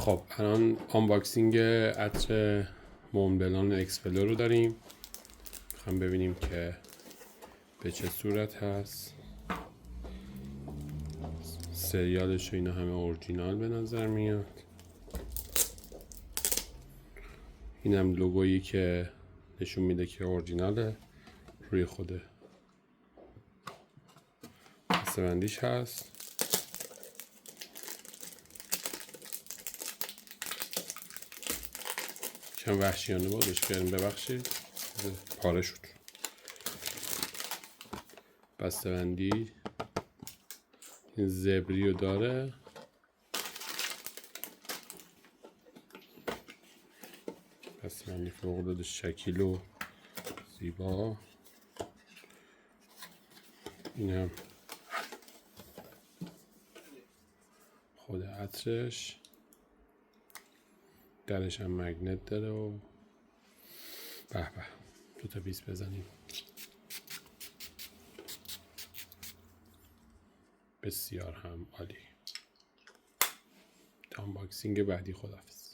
خب الان آنباکسینگ عطر مونبلان اکسپلور رو داریم. میخوام ببینیم که به چه صورت هست. سریالش و اینا همه اورجینال به نظر میاد. اینم لوگویی که نشون میده که اورجیناله. روی خود دستبندیش هست. کم وحشیانه بادش کردیم، ببخشید، پاره شد. بسته‌بندی این زبری رو داره. بسته‌بندی فوق‌العاده شکیل و زیبا. اینم خود عطرش، درش هم مگنت داره و به به، دوتا بیس بزنیم. بسیار هم عالی. تا آنباکسینگ بعدی، خداحافظ.